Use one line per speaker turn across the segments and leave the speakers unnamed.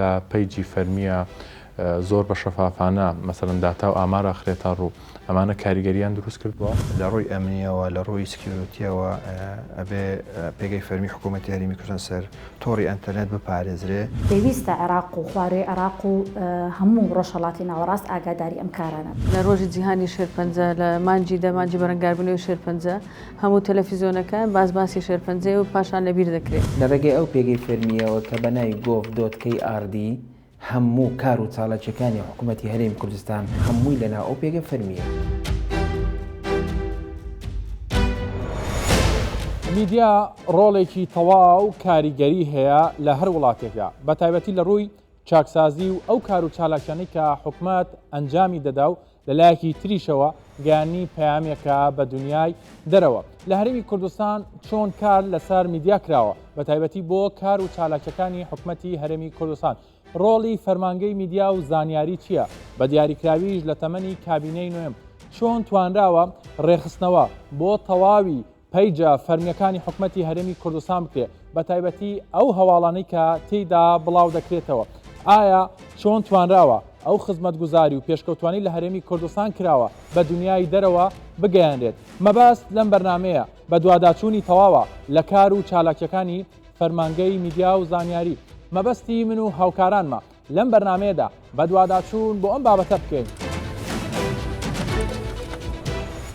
لە پەیجی فەرمیە زۆر بە شەفافانە مەسەڵەن داتا و ئامارە خرێتە ڕوو ئەمانە کاریگەریان دروست کردووە
لە ڕووی ئەمنیەوە لە ڕووی سکیورتیەوە ئەبێ پێگەی فەرمی حکوومەتی هەرێمی کوردستان سەر تۆڕی ئەنتەرنێت بپارێزرێ.
پێویستە عێراق و خوارەوەی عێراق و هەموو ڕۆژهەڵاتی ناوەڕاست ئاگاداری ئەم کارانە.
لە ڕۆژی جیهانی شێرپەنجە لە مانجی دەمانجی بەرەنگاربوونەوەی شێرپەنجە هەموو تەلەڤیزیۆنەکان باسی شێرپەنجە و پاشان لەبیر دەکرێت.
لە ڕێگەی ئەو پێگەی فەرمیەوە کە بەناوی gov.kr هەموو کار و چالاکیەکانی حکوومەتی هەرێمی کوردستان هەمووی لەناو ئەو پێگە فەرمیە.
میدیا ڕۆڵێکی تەواو کاریگەری هەیە لە هەر وڵاتێکدا بە تایبەتی لە ڕووی چاکسازی و ئەو کار و چالاکیانەی کە حکوومەت ئەنجامی دەدا و لەلایەکی تریشەوە گەیانی پەیامێکە بە دنیای دەرەوە. لە هەرێمی کوردستان چۆن کار لەسەر میدیا کراوە بە تایبەتی بۆ کار و چالاکیەکانی حکوومەتی هەرێمی کوردستان. ڕۆڵی فەرمانگەی میدیا و زانیاری چییە؟ بە دیاریکراویش لە تەمەنی کابینەی نوێم چۆن توانراوە ڕێخستنەوە بۆ تەواوی پەیجە فەرمیەکانی حکوومەتی هەرێمی کوردستان بکرێت بە تایبەتی ئەو هەواڵانەی کە تێیدا بڵاو دەکرێتەوە. ئایا چۆن توانراوە ئەو خزمەتگوزاری و پێشکەوتوانی لە هەرێمی کوردستان کراوە بە دنیای دەرەوە بگەیاندرێت؟ مەبەست لەم بەرنمەیە بە دوواداچوونی تەواوە لە کار و چالاکیەکانی فەرمانگەی میدیا و زانیاری. مەبەستی من و هاوکارانمە لەم بەرنمەیەدا بە دوواداچوون بۆ ئەم بابەتە بکەین.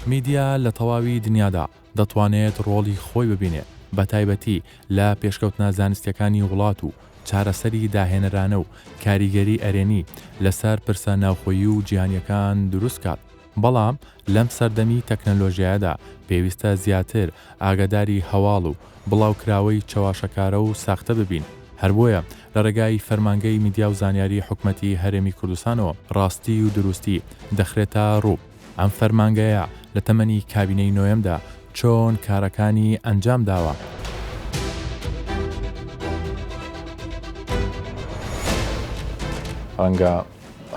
میدیا لە تەواوی دنیادا دەتوانێت ڕۆڵی خۆی ببینێت بە تایبەتی لە پێشکەوتنە زانستیەکانی وڵات و چارەسەری داهێنەرانە و کاریگەری ئەرێنی لەسەر پرسە ناوخۆیی و جیهانیەکان دروست کات. بەڵام لەم سەردەمی تەکنەلۆژیادا پێویستە زیاتر ئاگاداری هەواڵ و بڵاوکراوەی چاواشەکارە و ساختە ببین. هەر بۆیە لە ڕێگای فەرمانگەی میدیا و زانیاری حکوومەتی هەرێمی کوردستانەوە ڕاستی و دروستی دەخرێتە ڕوو. ئەم فەرمانگەیە لە تەمەنی کابینەی نوێمدا چۆن کارەکانی ئەنجام داوە. ڕەنگە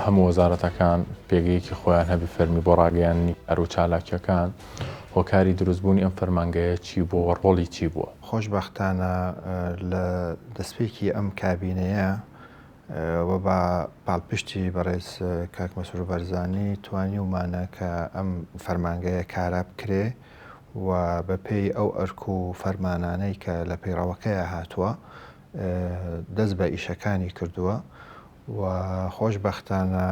هەموو وەزارەتەکان پێگەیەکی خۆیان هەبی فەرمی بۆ ڕاگەیاندنی ئەر و چالاکیەکان هۆکاری دروستبوونی ئەم فەرمانگەیە چی بووە ڕۆڵی چی بووە؟
خۆشبەختانە لە دەستپێکی ئەم کابینەیە و بە پاڵپشتی بەڕێز کاک مەسرور بەرزانی توانی ومانە کە ئەم فەرمانگەیە کارا بکرێ و بەپێی ئەو ئەرک و فەرمانانەی کە لە پەیڕەوەکەیە هاتووە دەست بە ئیشەکانی کردووە و خۆشبەختانە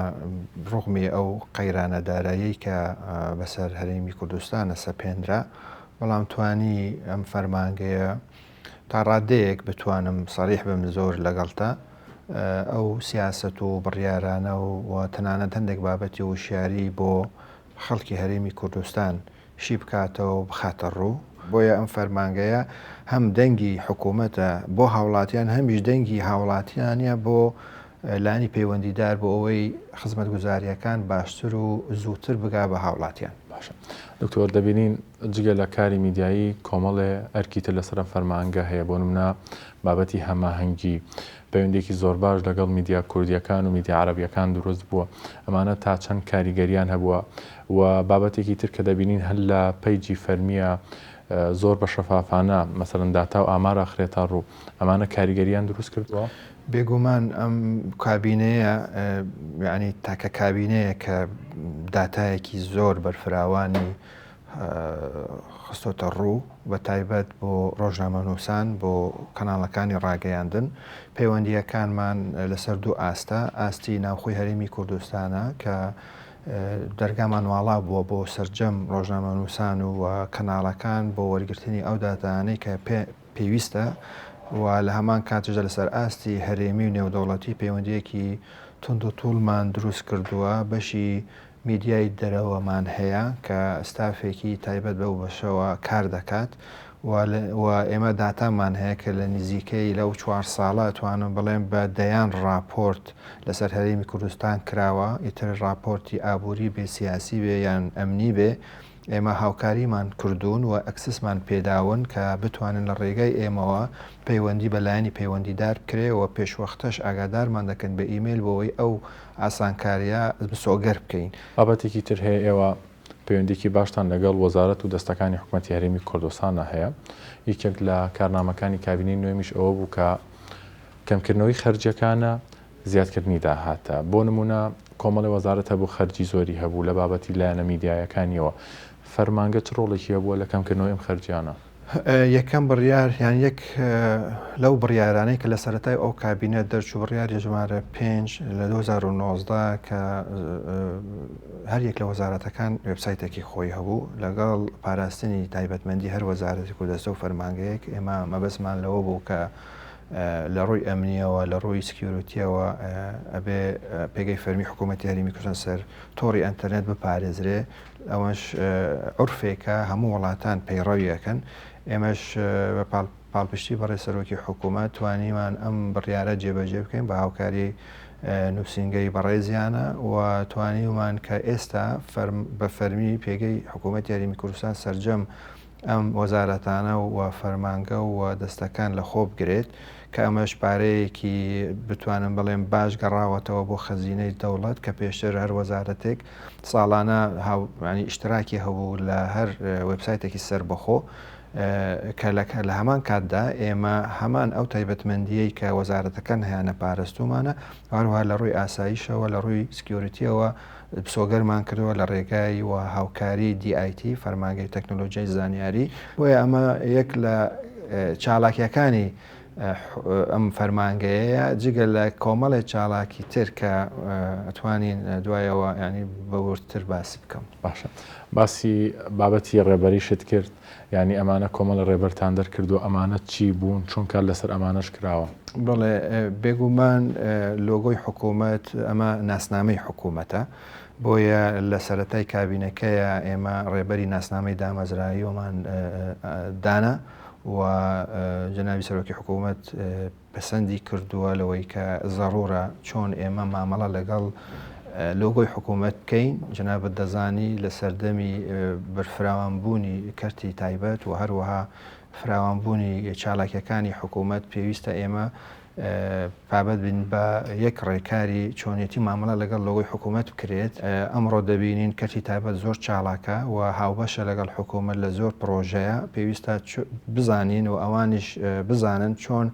ڕوغمی ئەو قەیرانە دارایی کە بەسەر هەرێمی کوردستانە سەپێنرا، بەڵام توانی ئەم فەرمانگەیە تا ڕادەیەک بتوانم سەریح بم زۆر لەگەڵتە ئەو سیاسەت و بڕیارانە و تەنانەت هەندێک بابەتی وشیاری بۆ خەڵکی هەرێمی کوردستان شی بکاتەوە و بخاتە ڕوو. بۆیە ئەم فەرمانگەیە هەم دەنگی حکوومەتە بۆ هاوڵاتیان، هەمیش دەنگی هاوڵاتیانە بۆ لانی پەیوەندیدار بۆ ئەوەی خزمەتگوزاریەکان باشتر و زووتر بگا بە هاوڵاتیان.
باشە دکتۆر، دەبینین جگە لە کاری میدیایی کۆمەڵێ ئەرکیتر لەسەر فەرمانگە هەیە. بۆ نمونە بابەتی هەماهەنگی پەیوەندێکی زۆر باش لەگەڵ میدیا کوردیەکان و میدیا عەرەبیەکان دروست بووە. ئەمانە تا چەند کاریگەریان هەبووە و بابەتێکی تر کە دەبینین هەر لە پەیجی فەرمیە زۆر بە شەفافانە مەسەڵەن داتا و ئامارە خرێتە ڕوو ئەمانە کاریگەریان دروست کردووە.
بێگومان ئەم کابینەیە یعنی تاکە کابینەیە کە داتایەکی زۆر بەرفراوانی خستۆتە ڕوو بە تایبەت بۆ ڕۆژنامەنووسان بۆ کەناڵەکانی ڕاگەیاندن. پەیوەندیەکانمان لەسەر دوو ئاستی ناوخۆی هەرێمی کوردستانە کە دەرگامان واڵا بووە بۆ سەرجەم ڕۆژنامەنووسان و کەناڵەکان بۆ وەرگرتنی ئەو داتانەی کە پێویستە و لە هەمان کاتژدا لەسەر ئاستی هەرێمی و نێودەوڵەتی پەیوەندیەکی تند و توڵمان دروست کردووە. بەشی میدیای دەرەوەمان هەیە کە ستافێکی تایبەت بەو بەشەوە کار دەکات و ئێمە داتامان هەیە کە لە نزیکەی لەو 4 ساڵە توانم بڵێم بە دەیان راپۆرت لەسەر هەرێمی کوردستان کراوە. ئیتر راپۆرتی ئابووری بێ، سیاسی بێ یان ئەمنی بێ، ئێمە هاوکاریمان کردوون و ئەکسسمان پێداون کە بتوانن لە ڕێگای ئێمەوە پەیوەندی بەلایانی پەیوەندیدار بکرێ و پێشوەختەش ئاگادارمان دەکەن بە ئیمێل بۆەوەی ئەو ئاسانکاریە بسۆگەر بکەین.
بابەتێکی تر هەیە، ئێوە پەیوەندێکی باشتان لەگەڵ وەزارەت و دەستەکانی حکوومەتی هەرێمی کوردستانە هەیە. یەکێک لە کارنامەکانی کابینەی نوێمیش ئەوە بوو کە کەمکردنەوەی خەرجیەکانە زیادکردنی داهاتە بۆ نمونە کۆمەڵی وەزارەتە بۆ خەرجی زۆری هەبوو لە بابەتی لایەنە میدیایەکانیەوە فەرمانگە چ ڕۆڵێکی هەبووە لە کەمکردنەوەی ئەم خەرجیانە
یەکەم بڕیار یان یەک لەو بڕیارانەی کە لە سەرەتای ئەو کابینەت دەرچوو بڕیاری ژمارە 5 لە 2019 کە هەر یەک لە وەزارەتەکان وێبسایتێکی خۆی هەبوو لەگەڵ پاراستنی تایبەتمەندی هەر وەزارەتێک و دەستە و فەرمانگەیەک ئێمە مەبەستمان لەوە بوو کە لە ڕووی ئەمنیەوە لە ڕووی سکیورۆتیەوە ئەبێ پێگەی فەرمی حکوومەتی هەرێمی کوردستان سەر تۆڕی ئەنتەرنێت بپارێزرێ ئەوەش عورفێکە هەموو وڵاتان پەیڕەویەکەن ئێمەش بە پاڵپشتی بەڕێ سەرۆکی حکوومەت توانیمان ئەم بڕیارە جێبەجێ بکەین بە هاوکاری نووسنگەی بەڕێزیانە و توانیمان کە ئێستا بە فەرمی پێگەی حکوومەتی هەرێمی کوردستان سەرجەم ئەم وەزارەتانە و فەرمانگە و دەستەکان لە خۆ بگرێت کە ئەمەش پارەیەکی بتوانم بڵێم باش گەڕاوەتەوە بۆ خەزینەی دەوڵەت کە پێشتر هەر وەزارەتێک ساڵانە ئیشتراکی هەبوو لە هەر وێبسایتێکی سەربەخۆ کە لە هەمان کاتدا ئێمە هەمان ئەو تایبەتمەندیەی کە وەزارەتەکان هیانە پارەستومانە هەروها لە ڕووی ئاساییشەوە لە ڕووی سکیۆریتیەوە سۆگەرمان کردووە لە ڕێگای و هاوکاری DIT فەرمانگەی تەکنۆلۆژیای زانیاری بۆیە ئەمە یەک لە چالاکیەکانی ئەم فەرمانگەیەیە جگە لە کۆمەڵی چالاکی تر کە ئەتوانین دوایەوە ینی بەورتر باسی بکەم
باشە باسی بابەتی ڕێبەریشت کرد ینی ئەمانە کۆمەڵ ڕێبەرتان دەرکردو ئەمانە چی بوون چونکە لەسەر ئەمانەش کراوە
بڵێ بێگومان لۆگۆی حکوومەت ئەمە ناسنامەی حکوومەتە بۆیە لە سەرەتای کابینەکەیە ئێمە ڕێبەری ناسنامەی دامەزراییەوەمان دانا و جەنابی سەرۆکی حکوومەت پەسەندی کردووە لەوەی کە زەڕورە چۆن ئێمە مامەڵە لەگەڵ لۆگۆی حکوومەت بکەین جەنابەت دەزانی لە سەردەمی بەرفراوانبوونی کەرتی تایبەت و هەروەها فراوانبوونی چالاکیەکانی حکوومەت پێویستە ئێمە پابەت بین بە یەک ڕێکاری چۆنیەتی مامەڵە لەگەڵ لۆگۆی حکوومەت بکرێت ئەمڕۆ دەبینین کەرتی تایبەت زۆر چالاکە و هاوبەشە لەگەڵ حکوومەت لە زۆر پرۆژەیە پێویستە بزانین و ئەوانیش بزانن چۆن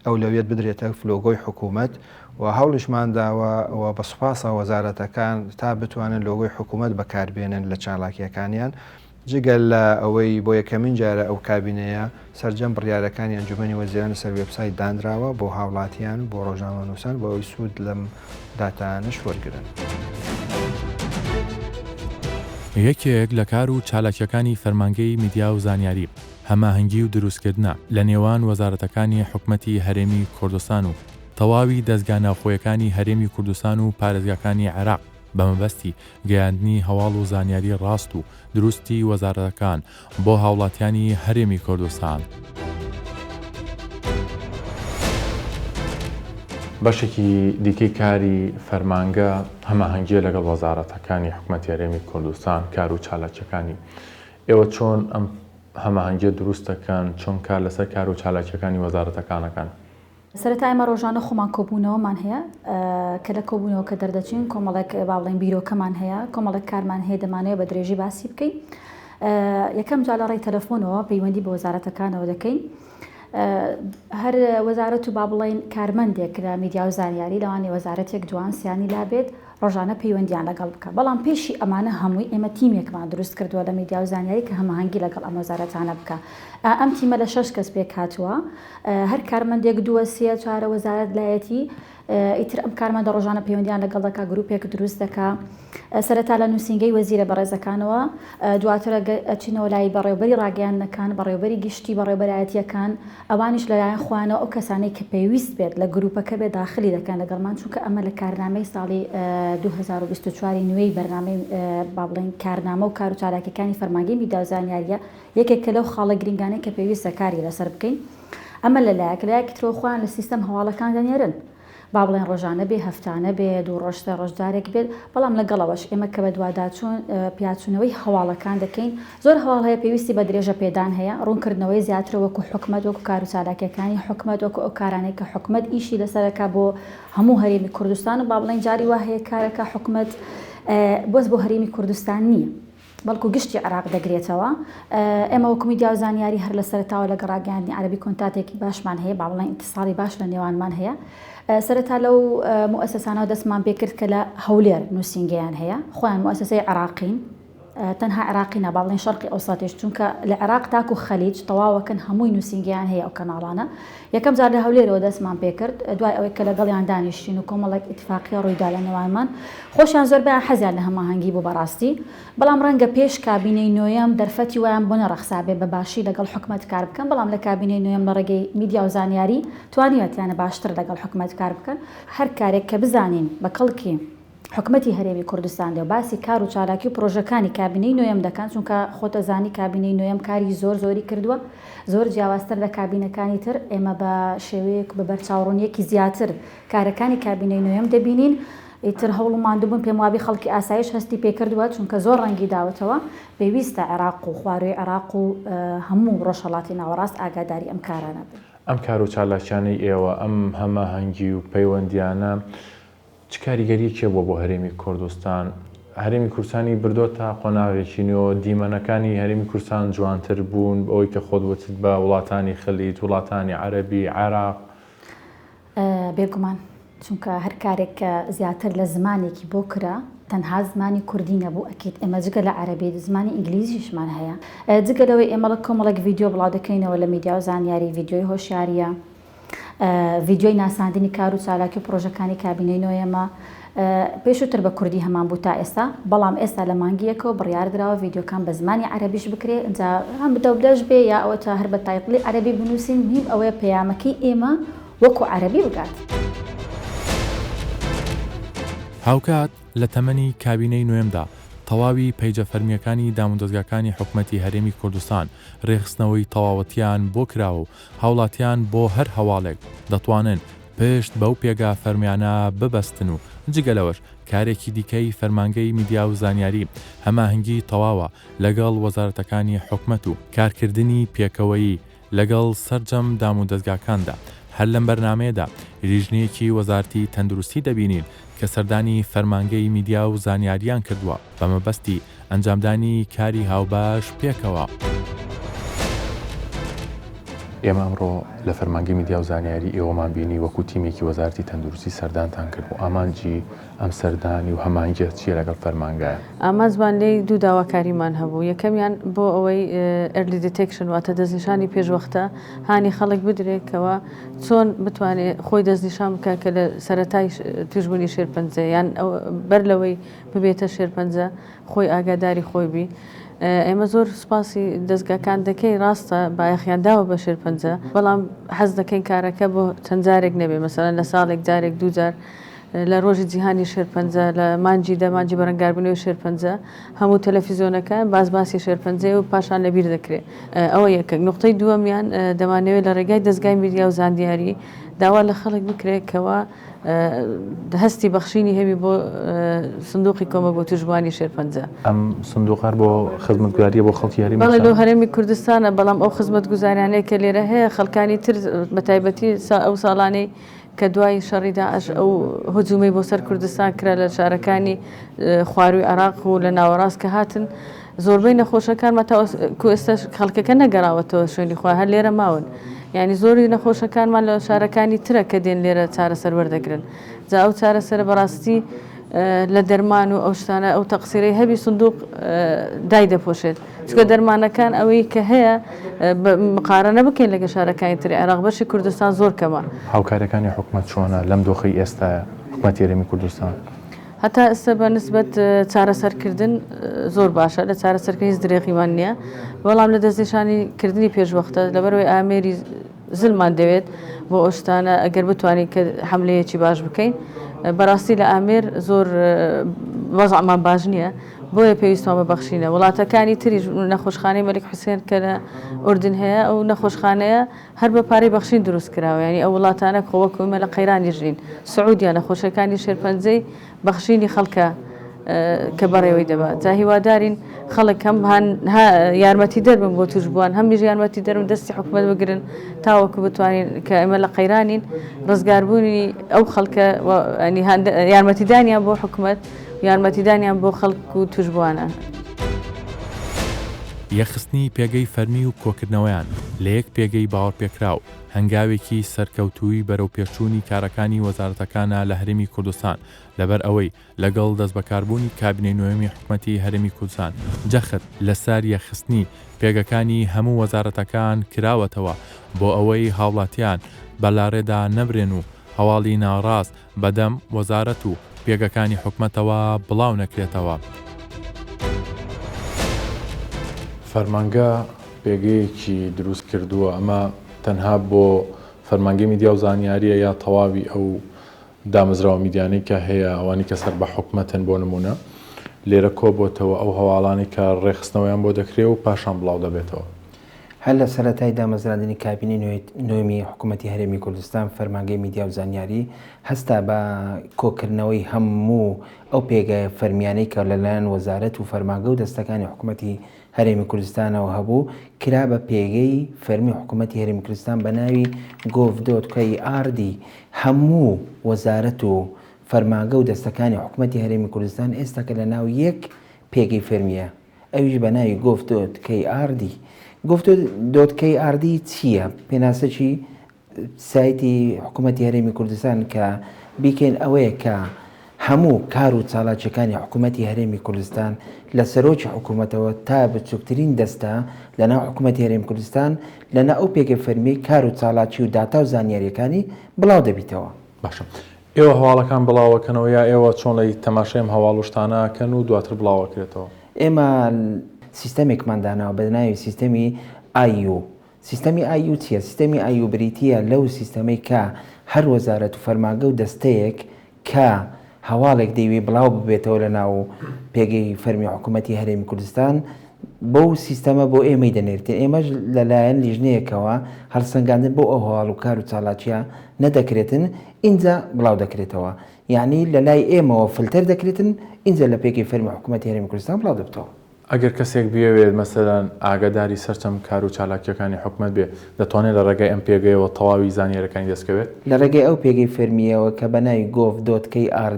ئەولەویەت بدرێتە لۆگۆی حکوومەت و هەوڵشمان داوە و بە سوپاسە وەزارەتەکان تا بتوانن لۆگۆی حکوومەت بەکاربێنن لە چالاکیەکانیان جگەل لە ئەوەی بۆ یەکەمین جارە ئەو کابینەیە سەرجەم بڕیارەکانی ئەنجومەنی وەزیران سەر وێبسایت دانراوە بۆ هاوڵاتیان بۆ ڕۆژنامەنووسان بۆ ئەوی سوود لەم داتانش وەرگرن.
یەکێک لە کار و چالاکیەکانی فەرمانگەی میدیا و زانیاری هەماهەنگی و دروستکردنە لە نێوان وەزارەتەکانی حکوومەتی هەرێمی کوردستان و تەواوی دەستگا ناوخۆیەکانی هەرێمی کوردستان و پارێزگاکانی عێراق بە مەبەستی گەیاندنی هەواڵ و زانیاری ڕاست و دروستی وەزارەتەکان بۆ هاوڵاتیانی هەرێمی کوردستان. بەشێکی دیکەی کاری فەرمانگە هەماهەنگیە لەگەڵ وەزارەتەکانی حکوومەتی هەرێمی کوردستان کار و چالاکیەکانی ئێوە چۆن ئەم هەماهەنگیە دروست دەکەن چۆن کار لەسەر کار و چالاکیەکانی وەزارەتەکانەکەن
سەرەتا ئێمە ڕۆژانە خۆمان کۆبوونەوەمان هەیە کە لە کۆبوونەوە کە دەردەچین کۆمەڵێک باڵێن بیرۆکەمان هەیە کۆمەڵێک کارمان هەیە دەمانەوە بە درێژی باسی بکەین یەکەم جا لە ڕێی تەلەفۆنەوە پەیوەندی بە وەزارەتەکانەوە دەکەین هەر وەزارەت و با بڵێن کارمەندێک لە میدیا و زانیاری لەوانی وەزارەتێک جوان سیانی لابێت ڕۆژانە پەیوەندیان لەگەڵ بکە بەڵام پێشی ئەمانە هەمووی ئێمە تیمێکمان دروست کردووە لە میدیا و زانیاری کە هەماهەنگی لەگەڵ ئەم وەزارەتانە بکە ئەم تیمە لە 6 کەس پێک هاتووە هەر کارمەندێک 2 3 4 وەزارەت لایەتی ئیتر ئەم کارمەندە ڕۆژانە پەیوەندیان لەگەڵ دەکا گروپێک دروست دەکا سەرەتا لە نووسنگەی وەزیرە بەڕێزەکانەوە دواتر ئەچینەوە لای بەڕێوەبەری ڕاگەیاندنەکان بەڕێوەبەری گشتی بەڕێوەبەرایەتیەکان ئەوانیش لەلایەن خوانەوە ئەو کەسانەی کە پێویست بێت لە گروپەکە بێ داخلی دەکەن لەگەڵمان چونکە ئەمە لە کارنامەی ساڵی 2024 نوێی بەرنامەی با بڵێن کارنامە و کار و چالاکیەکانی فەرمانگەی میدیا و زانیاریە یەکێک لەو خاڵە گرنگانەی کە پێویستە کاری لەسەر بکەین ئەمە لەلایەکی ترۆ خۆیان لە سیستەم هەواڵەکان دەنێرن با بڵێن ڕۆژانە بێ هەفتانە بێ 2 ڕۆژتە ڕۆژدارێک بێت بەڵام لەگەڵەوەش ئێمە کە بە دوواداچوون پیاچوونەوەی هەواڵەکان دەکەین زۆر هەواڵ هەیە پێویستی بە درێژە پێدان هەیە ڕوونکردنەوەی زیاتر وەکو حکومەت وەکو کار و چالاکیەکانی حکومەت وەکو ئەو کارانەی کە حکومەت ئیشی لەسەرەکە بۆ هەموو هەرێمی کوردستان و با بڵێن جاری وا هەیە کارەکە حکومەت بۆز بۆ هەرێمی کوردستان نییە بەڵکو گشتی عراق دەگرێتەوە ئێمە وەکو میدیا و زانیاری هەر لە سەرتاوە لە گەڕاگەاندنی عەربی کۆنتاتێکی باشمان هەیە باڵێن ئیتیساڵی باش لە نێوانمان هەیە سەرەتا لەو مؤسسانەوە دەستمان پێ کرد کە لە هەولێر نووسینگەیان هەیە خۆیان مؤسسەی عراقین تەنها عراقی ناباڵێن شەرقی ئەوساتیش چونکە لە عێراق تاکو خەلیج تەواوەکەن هەمووی نووسینگەیان هەیە ئەو کەناڵانە یەکەم جار لە هەولێرەوە دەستمان پێ کرد دوای ئەوەی کە لەگەڵیان دانیشتین و کۆمەڵێک ئیتفاقیە ڕوویدا لە نێوانمان خۆشیان زۆربیان حەزیان لە هەماهەنگی بوو بەڕاستی بەڵام ڕەنگە پێش کابینەی نوێیەم دەرفەتی ویان بۆ نەڕەخسابێ بە باشی لەگەڵ حکومەت کار بکەن بەڵام لە کابینەی نوێیەم لە ڕێگەی میدیا و زانیاری توانیوەتیانە باشتر لەگەڵ حکومەت کار بکەن هەر کارێک کە بزانین بە کەڵکی حکومەتی هەرێمی کوردستان دێ و باسی کار و چالاکی و پرۆژەکانی کابینەی نوێیەم دەکەن چونکە خۆتەزانی کابینەی نوێیەم کاری زۆری کردووە زۆر جیاوازتر لە کابینەکانی تر ئێمە بە شێوەیەک بە بەرچاوڕوونیەکی زیاتر کارەکانی کابینەی نوێیەم دەبینین ئیتر هەوڵ و ماندووبوون پێم وابی خەڵکی ئاسایش هەستی پێکردووە چونکە زۆر ڕەنگی داوەتەوە پێویستە عێراق و خواروی عێراق و هەموو ڕۆژهەڵاتی ناوەڕاست ئاگاداری ئەم کارانە بن
ئەم کار و چالاکیانەی ئێوە ئەم هەماهەنگی و پەیوەندیانە چ کاریگەریەکێ بووە بۆ هەرێمی کوردستان هەرێمی کوردستانی بردۆ تا قۆناغێکینەوە دیمەنەکانی هەرێمی کوردستان جوانتر بوون ئەوەی کە خۆت وتت بە وڵاتانی خەلیج وڵاتانی عەرەبی عێراق
بێگومان چونکە هەر کارێک کە زیاتر لە زمانێکی بۆ کرا تەنها زمانی کوردی نەبوو ئەکیت ئێمە جگە لە عەرەبی زمانی ئینگلیزیشمان هەیە جگە لەوەی ئێمە لە کۆمەڵێک ڤیدیۆ بڵاو دەکەینەوە لە میدیا و زانیاری ڤیدیۆی هۆشیاریە ڤیدیۆی ناساندنی کار و چالاکی و پرۆژەکانی کابینەی نوێیەمە پێشووتر بە کوردی هەمان بوو تا ئێستا بەڵام ئێستا لە مانگیەکەوە بڕیاردراوە ڤیدیۆکان بە زمانی عەرەبیش بکرێ ئەجا هەم بدەودەش بێ یا ئەوە تا هەر بە تایپڵی عەرەبی بنووسین مهم ئەوەیە پەیامەکەی ئێمە وەکو عەرەبی بگات
هاوکات لە تەمەنی کابینەی نوێمدا تەواوی پەیجە فەرمیەکانی دامودەزگاکانی حکومەتی هەرێمی کوردستان ڕێخستنەوەی تەواوەتیان بۆ کراوە و هاوڵاتیان بۆ هەر هەواڵێک دەتوانن پشت بەو پێگا فەرمیانە ببەستن و جگەلەوەش کارێکی دیکەی فەرمانگەی میدیا و زانیاری هەماهەنگی تەواوە لەگەڵ وەزارەتەکانی حکومەت و کارکردنی پێکەوەیی لەگەڵ سەرجەم دامودەزگاکاندا هەر لەم بەرنامەیەدا لیژنەیەکی وەزارەتی تەندروستی دەبینین کە سەردانی فەرمانگەی میدیا و زانیاریان کردووە بە مەبەستی ئەنجامدانی کاری هاوباش پێکەوە. ئێمە ئەمڕۆ لە فەرمانگەی میدیا و زانیاری ئێوەمان بینی وەکو تیمێکی وەزارەتی تەندروستی سەردانتان کرد و ئامانجی ئەم سەردانی و هەمانگە چیە لەگەڵ فەرمانگایە؟
ئامانجمان لێی دوو داواکاریمان هەبوو یەکەمیان بۆ ئەوەی ئەرلی دیتێکشن واتە دەستنیشانی پێشوەختە هانی خەڵک بدرێتەوە چۆن بتوانێت خۆی دەستنیشان بکە کە لە سەرەتای توشبوونی شێرپەنجە یان بەر لەوەی ببێتە شێرپەنجە خۆی ئاگاداری خۆی بی. ئێمە زۆر سوپاسی دەستگاکان دەکەی ڕاستە بایەخیانداوە بە شێرپەنجە بەڵام حەز دەکەین کارەکە بۆ چەند جارێک نەبێ مەسەڵەن لە ساڵێک جارێک دوو جار لە ڕۆژی جیهانی شێرپەنجە لە مانجی دەمانجی بەرەنگاربوونەوەی شێرپەنجە هەموو تەلەڤیزیۆنەکە باسی شێرپەنجە و پاشان لەبیر دەکرێت ئەوە یەکە نقطەی دووەمیان دەمانەوێت لە ڕێگای دەستگای میدیا و زانیاری داوا لە خەڵک بکرێت کەەوە هەستی بەخشینی هەبی بۆ سندوقی کۆمە بۆ توشبوانی شێرپەنجە
ئەم سندوقار بۆ خزمەتگوزاریە بۆ خەڵکی هەرێمی
بەڵێ لەو هەرێمی کوردستانە بەڵام ئەو خزمەتگوزاریانەیە کە لێرە هەیە خەڵکانی تر بە تایبەتی ئەو ساڵانەی کە دوای شەڕی داعش ئەو هجوومەی بۆ سەر کوردستان کرا لە شارەکانی خواروی عێراق و لە ناوەڕاست کە هاتن زۆربەی نەخۆشەکانمە تا ئێستا خەڵکەکە نەگەڕاوەتەوە شوێنی خوا هەر لێرە ماون یعنی زۆری نەخۆشەکانمان لە شارەکانی ترە کە دێن لێرە چارەسەر وەردەگرن جا ئەو چارەسەرە بەڕاستی لە دەرمان و ئەو شتانە ئەو تەقسیرەی هەبی سندوق دای دەپۆشێت چکە دەرمانەکان ئەوەی کە هەیە مقارنە بکەین لەگە شارەکانی تری عێراق بەشی کوردستان زۆر کەمە.
هاوکارەکانی حکومەت چۆنە لەم دۆخی ئێستاە حکومەتی هەرێمی کوردستان؟
هەتا ئێستا بە نسبەت چارەسەرکردن زۆر باشە لە چارەسەرکردنی درێغیمان نییە بەڵام لە دەستنیشانی کردنی پێشوەختە لەبەرەوەی ئامێری زلمان دەوێت بۆ ئەوشتانە ئەگەر بتوانین کە حملەیەکی باش بکەین بەڕاستی لە ئامێر زۆر وەزعمان باش نییە بۆیە پێویستمان بەبەخشینە وڵاتەکانی تریش نەخۆشخانەی مەلک حوسێن کە لە ئوردن هەیە ئەو نەخۆشخانەیە هەر بە پارەی بەخشین دروست کراوە ینی ئەو وڵاتانە خۆوەکومە لە قەیرانی ژین سعودیا نەخۆشەکانی شێرپەنجەی بەخشینی خەڵکە کە بەڕێوەی دەبات جا هیوادارین خەڵک هەم یارمەتی دەربن بۆ توشبووان هەمیش یارمەتی دەرم دەستی حکومەت بگرن تاوەکو بتوانین کە ئێمە لە قەیرانین ڕزگاربوونی ئەو خەڵکە یارمەتیدانیان بۆ حکومەت یارمەتیدانیان بۆ خەڵک و توشبووانە.
یەخستنی پێگەی فەرمی و کۆکردنەوەیان لە یەک پێگەی باوەڕ پێکراو هەنگاوێکی سەرکەوتووی بەرەو پێچوونی کارەکانی وەزارەتەکانە لە هەرێمی کوردستان لەبەر ئەوەی لەگەڵ دەست بەکاربوونی کابینەی نوێمی حکوومەتی هەرێمی کوردستان جەخت لەسەر یەخستنی پێگەکانی هەموو وەزارەتەکان کراوەتەوە بۆ ئەوەی هاوڵاتیان بەلاڕێدا نەبرێن و هەواڵی ناڕاست بەدەم وەزارەت و پێگەکانی حکوومەتەوە بڵاو نەکرێتەوە.
فەرمانگە پێگەیەکی دروست کردووە ئەمە تەنها بۆ فەرمانگەی میدیا و زانیاریە یا تەواوی ئەو دامەزراوە میدیانەی کە هەیە ئەوانی کە سەر بە حکوومەتن بۆ نمونە لێرە کۆبۆتەوە ئەو هەواڵانی کە ڕێخستنەوەیان بۆ دەکرێت و پاشان بڵاو دەبێتەوە.
هەر لە سەرەتای دامەزراندنی کابینی نوێمی حکوومەتی هەرێمی کوردستان فەرمانگەی میدیا و زانیاری هەستا بە کۆکردنەوەی هەموو ئەو پێگایە فەرمیانەی کە لەلایەن وەزارەت و فەرمانگە و دەستەکانی حکوومەتی هەرێمی کوردستانەوە هەبوو کرا بە پێگەی فەرمی حکوومەتی هەرێمی کوردستان بە ناوی gov.kr هەموو وەزارەت و فەرمانگە و دەستەکانی حکوومەتی هەرێمی کوردستان ئێستاکە لە ناو یەک پێگەی فەرمیە ئەویش بە ناوی gov.kr. gov.kr چییە؟ پێناسەکی سایتی حکوومەتی هەرێمی کوردستان کە بیکەین ئەوەیە کە هەموو کار و چالاکیەکانی حکوومەتی هەرێمی کوردستان لە سەرۆکی حکوومەتەوە تا بچووکترین دەستە لەناو حکوومەتی هەرێمی کوردستان لەنا ئەو پێگەی فەرمی کار و چالاکی و داتا و زانیاریەکانی بڵاو دەبیتەوە.
باشە ئێوە هەواڵەکان بڵاوەکەنەوە یا ئێوە چۆن لە تەماشایم هەواڵشتانەکەن و دواتر بڵاوەکرێتەوە؟
ئێمە سیستەمێکمان داناوە بە ناوی سیستەمی IU. سیستەمی IU چییە؟ سیستەمی IU بریتیە لەو سیستەمەی کە هەر وەزارەت و فەرمانگە و دەستەیەک کە هەواڵێک دەیوێ بڵاو ببێتەوە لە ناو پێگەی فەرمی حکوومەتی هەرێمی کوردستان بۆ سیستەمە بۆ ئێمەی دەنێرتێن. ئێمەش لەلایەن لیژنەیەکەوە هەڵسەنگاندن بۆ ئەو هەواڵ و کار و چالاکیە نەدەکرێتن اینجا بڵاو دەکرێتەوە، یعنی لە لای ئێمەوە فلتەر دەکرێتن اینجا لە پێگەی فەرمی حکوومەتی هەرێمی کوردستان بڵاو دەبێتەوە.
ئەگەر کەسێک بێوێت مەسەلەن ئاگاداری سەرچەم کار و چالاکیەکانی حکوومەت بێ دەتوانێت لە ڕێگەی ئەم پێگەیەوە تەواوی زانیاریەکانی دەستکەوێت
لە ڕێگەی ئەو پێگەی فەرمیەوە کە بە ناوی gov.kr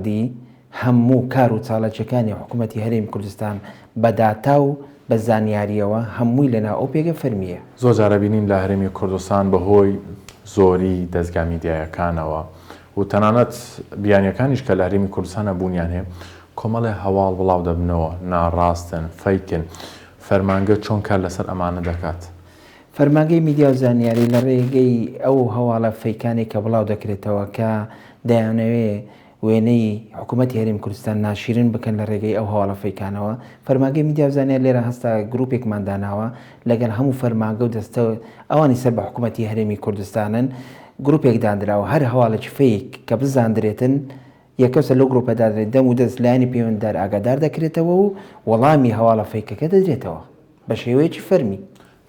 هەموو کار و چالاکیەکانی حکوومەتی هەرێمی کوردستان بە داتا و بە زانیاریەوە هەمووی لەناو ئەو پێگە فەرمیە.
زۆر جارە بینین لە هەرێمی کوردستان بەهۆی زۆری دەستگا میدیایەکانەوە و تەنانەت بیانیەکانیش کە لە هەرێمی کوردستانە بوونیان هەیە کۆمەڵێ هەواڵ بڵاو دەبنەوە ناڕاستن فەیکن فەرمانگە چۆن کار لەسەر ئەمانە دەکات؟
فەرمانگەی میدیا و زانیاری لە ڕێگەی ئەو هەواڵە فەیکانی کە بڵاو دەکرێتەوە کە دەیانەوێ وێنەی حکوومەتی هەرێمی کوردستان ناشرین بکەن لە ڕێگەی ئەو هەواڵە فەیکانەوە فەرمانگەی میدیا و زانیاری لێرە هەستا گروپێکمان داناوە لەگەڵ هەموو فەرمانگە و دەستە ئەوانی سەر بە حکوومەتی هەرێمی کوردستانن گروپێک دانراوە هەر هەواڵێکی فەیک کە بزاندرێتن یەکەسە لەو گروپەدادرێت دەم و دەست لایانی پەیوەنددار ئاگادار دەکرێتەوە و وەڵامی هەواڵە فەیکەکە دەدرێتەوە بە شێوەیەکی فەرمی.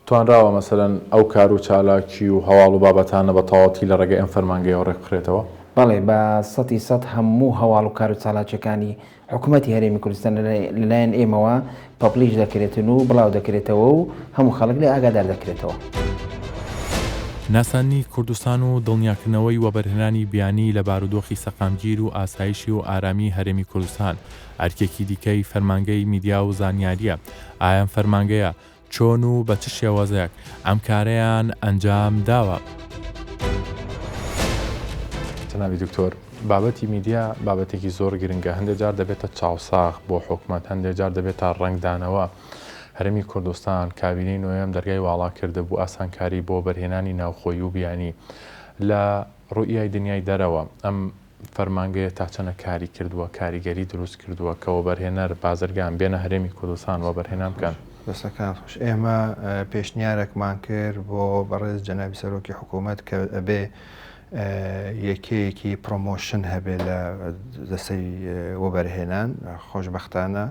توانراوە مەسەلەن ئەو کار و چالاکی و هەواڵ و بابەتانە بە تەواوەتی لە ڕێگەی ئەم فەرمانگەیەوە ڕێکخرێتەوە؟
بەڵێ بە 100% هەموو هەواڵ و کار و چالاکیەکانی حکوومەتی هەرێمی کوردستان لەلایەن ئێمەوە پەبلیش دەکرێتن و بڵاو دەکرێتەوە و هەموو خەڵک لێ ئاگادار دەکرێتەوە.
ناسانی کوردستان و دڵنیاکردنەوەی وەبەرهێنانی بیانی لە بارودۆخی سەقامگیر و ئاسایشی و ئارامی هەرێمی کوردستان ئەرکێکی دیکەی فەرمانگەی میدیا و زانیاریە. ئایان فەرمانگەیە چۆن و بە چ شێوازەیەک ئەم کارەیان ئەنجام داوە؟
جنابی دکتۆر بابەتی میدیا بابەتێکی زۆر گرنگە هەندێک جار دەبێتە چاوساخ بۆ حکوومەت هەندێک جار دەبێتە ڕنگدانەوە. هەرێمی کوردستان کابینەی نوێم دەرگای واڵا کرده بوو ئاسانکاری بۆ بەرهێنانی ناوخۆیی و بیانی لە ڕوئیای دنیای دەرەوە. ئەم فەرمانگەیە تا چەنە کاری کردووە کاریگەری دروست کردووە کە وەبەرهێنەر بازرگان بێنە هەرێمی کوردستان وەبەرهێنان بکەن؟
دەستەکان خۆش ئێمە پێشنیارێکمان کرد بۆ بەڕێز جەنابی سەرۆکی حکوومەت کە ئەبێ یەکەیەکی پرۆمۆشن هەبێ لە دەستەی وەبەرهێنان خۆشبەختانە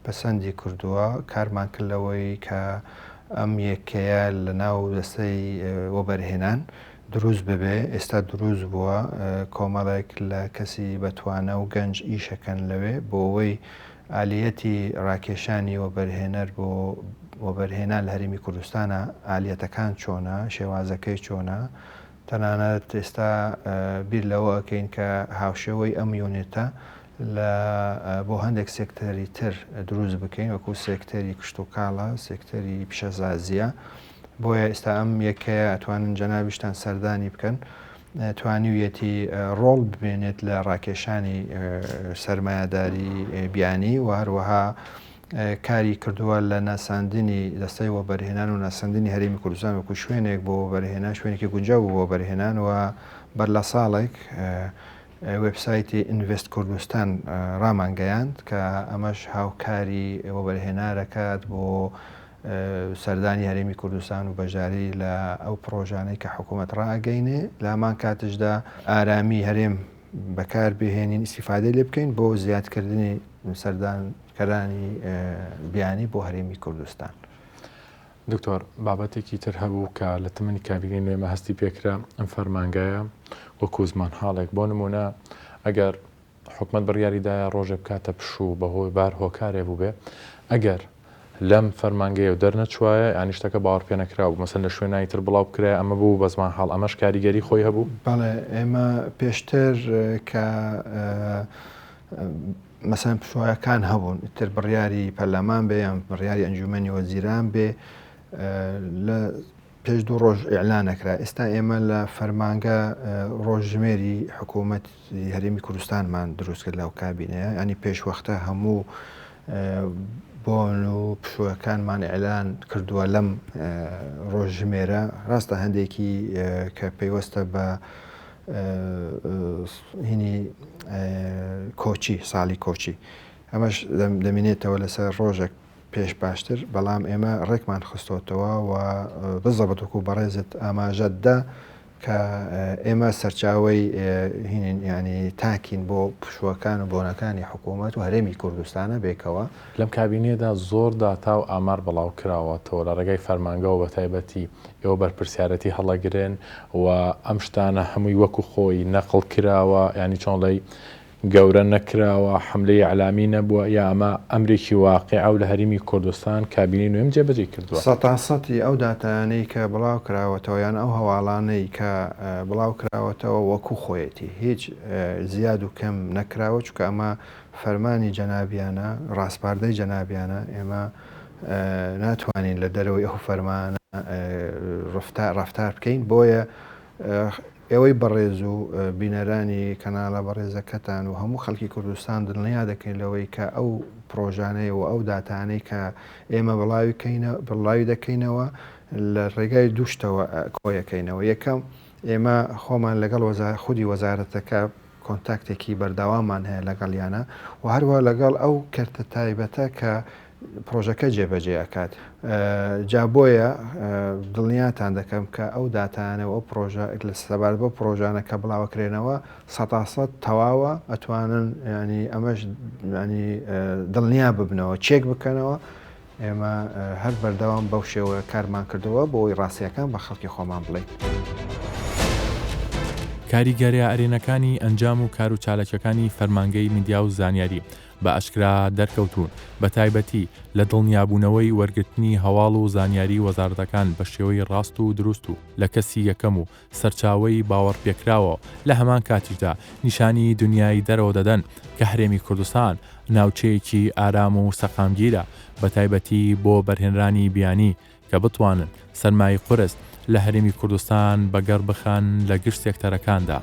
پەسەندی کردووە کارمان کردەوەی کە ئەم یەکەیە لە ناو دەستەی وەبەرهێنان دروست ببێ. ئێستا دروست بووە کۆمەڵێک لە کەسی بەتوانە و گەنج ئیشەکەن لەوێ بۆ ئەوەی ئالیەتی ڕاکێشانی وەبەرهێنەر بۆ وەبەرهێنان لە هەرێمی کوردستانە ئالیەتەکان چۆنە شێوازەکەی چۆنە. تەنانەت ئێستا بیر لەوە ئەکەین کە هاوشێوەی ئەم یونێتە بۆ هەندێک سێکتەری تر دروست بکەین وەکو سێکتەری کشت و کاڵە سێکتەری پیشەزازیە بۆیە ئێستا ئەم یەکەیە ئەتوانن جەنابیشتان سەردانی بکەن توانیویەتی ڕۆڵ ببێنێت لە ڕاکێشانی سەرمایهداری بیانی و هەروەها کاری کردووە لە ناساندنی دەستەی وەبەرهێنان و ناساندنی هەرێمی کوردستان وەکو شوێنێک بۆ وەبەرهێنان شوێنێکی گونجاو بۆ وەبەرهێنان و بەر لە ساڵێک وێبسایتی ئینڤست کوردستان ڕامانگەیاند کە ئەمەش هاوکاری وەبەرهێنارەکات بۆ سەردانی هەرێمی کوردستان و بەژاری لە ئەو پرۆژانەی کە حکوومەت ڕاگەینێ لە هەمان کاتشدا ئارامی هەرێم بەکار بهێنین ئیسیفادەی لێ بکەین بۆ زیادکردنی سەردانکەرانی بیانی بۆ هەرێمی کوردستان.
دکتۆر بابەتێکی تر هەبوو کە لە تەمەنی کابینەی نوێمە هەستی پێکرا ئەم فەرمانگایە وەکو زمان حاڵێک بۆ نمونە ئەگەر حکومەت بڕیاریدایە ڕۆژێ بکاتە پشوو بەهۆی بار هۆکارێ بوو بێ ئەگەر لەم فەرمانگەیە و دەرنەچوایە ینی شتەکە باوەڕ پێ نەکراوە مەسەن لە شوێنایی تر بڵاو بکرێ ئەمە بوو بە زمان حاڵ ئەمەش کاریگەری خۆی هەبوو؟
بەڵێ ئێمە پێشتر کە مەسەن پشوایەکان هەبوون تر بڕیاری پەرلەمان بێ یان بڕیاری ئەنجومەنی وەزیران بێ لە پێش 2 ڕۆژ ئیعلانەکرا ئێستا ئێمە لە فەرمانگە ڕۆژژمێری حکوومەتی هەرێمی کوردستانمان دروست کرد لەو کابینەیە ینی پێشوەختە هەموو بۆن و پشوەکانمان ئیعلان کردووە لەم ڕۆژژمێرە ڕاستە هەندێکی کە پەیوەستە بە هینی کۆچی ساڵی کۆچی ئەمەش دەمێنێتەوە لەسەر ڕۆژێک پێش باشتر بەڵام ئێمە ڕێکمان خستۆتەوە و بزەبەتوەکو بەڕێزت ئاماژەتدا کە ئێمە سەرچاوی هینین ینی تاکین بۆ پشوەکان و بۆنەکانی حکوومەت و هەرێمی کوردستانە بێکەوە
لەم کابینێدا زۆر داتا و ئامار بڵاو کراوەتەوە لە ڕێگەی فەرمانگە و بە تایبەتی ئێوە بەرپرسیارەتی هەڵەگرن و ئەم شتانە هەمووی وەکو خۆی نەقڵ کراوە ینی چۆنڵی گەورە نەکراوە حملەی علامی نەبووە یا ئەمە ئەمرێکی واقع ئەو لە هەرێمی کوردستان کابینی نوێم جێبەجێ کردووە
100% ئەو داتانەی کە بڵاو کراوەتەوە یان ئەو هەواڵانەی کە بڵاو کراوەتەوە وەکو خۆیەتی هیچ زیاد و کەم نەکراوە چونکە ئەمە فەرمانی جەنابیانە ڕاستپاردەی جەنابیانە ئێمە ناتوانین لە دەرەوەی ئەو فەرمانە ڕەفتار بکەین بۆیە ئێوەی بەڕێز و بینەرانی کەناڵە بەڕێزەکەتان و هەموو خەڵکی کوردستان دڵنیا دەکەین لەوەی کە ئەو پرۆژانەی و ئەو داتانەی کە ئێمە بڵاوی دەکەینەوە لە ڕێگای دووشتەوە کۆیەکەینەوە یەکەم ئێمە خۆمان لەگەڵ خودی وەزارەتەکە کۆنتاکتێکی بەرداوامان هەیە لەگەڵیانە و هەروە لەگەڵ ئەو کەرتە تایبەتە کە پرۆژەکە جێبەجێ ئەکات جا بۆیە دڵنیاتان دەکەم کە ئەو داتانەوە ئەو پرۆژە لە سەبارەت بە پرۆژانە کە بڵاوەکرێنەوە 100% تەواوە ئەتوانن ینی ئەمەش ینی دڵنیا ببنەوە چێک بکەنەوە ئێمە هەر بەردەوام بەو شێوە کارمان کردەوە بۆی ڕاستیەکان بە خەڵکی خۆمان بڵێ.
کاریگەریە ئەرێنەکانی ئەنجام و کار و چالەکەکانی فەرمانگەی میدیا و زانیاری بە ئەشکرا دەرکەوتون بە تایبەتی لە دڵنیابوونەوەی وەرگرتنی هەواڵ و زانیاری وەزارەتەکان بە شێوەی ڕاست و دروست و لە کەسی یەکەم و سەرچاوەی باوەڕ پێکراوە لە هەمان کاتیشدا نیشانی دنیای دەرەوە دەدەن کە هەرێمی کوردستان ناوچەیەکی ئارام و سەقامگیرە بە تایبەتی بۆ بەرهێنرانی بیانی کە بتوانن سەرمای قورس لە هەرێمی کوردستان بەگەڕ بخەن لە گشت سێکتەرەکاندا.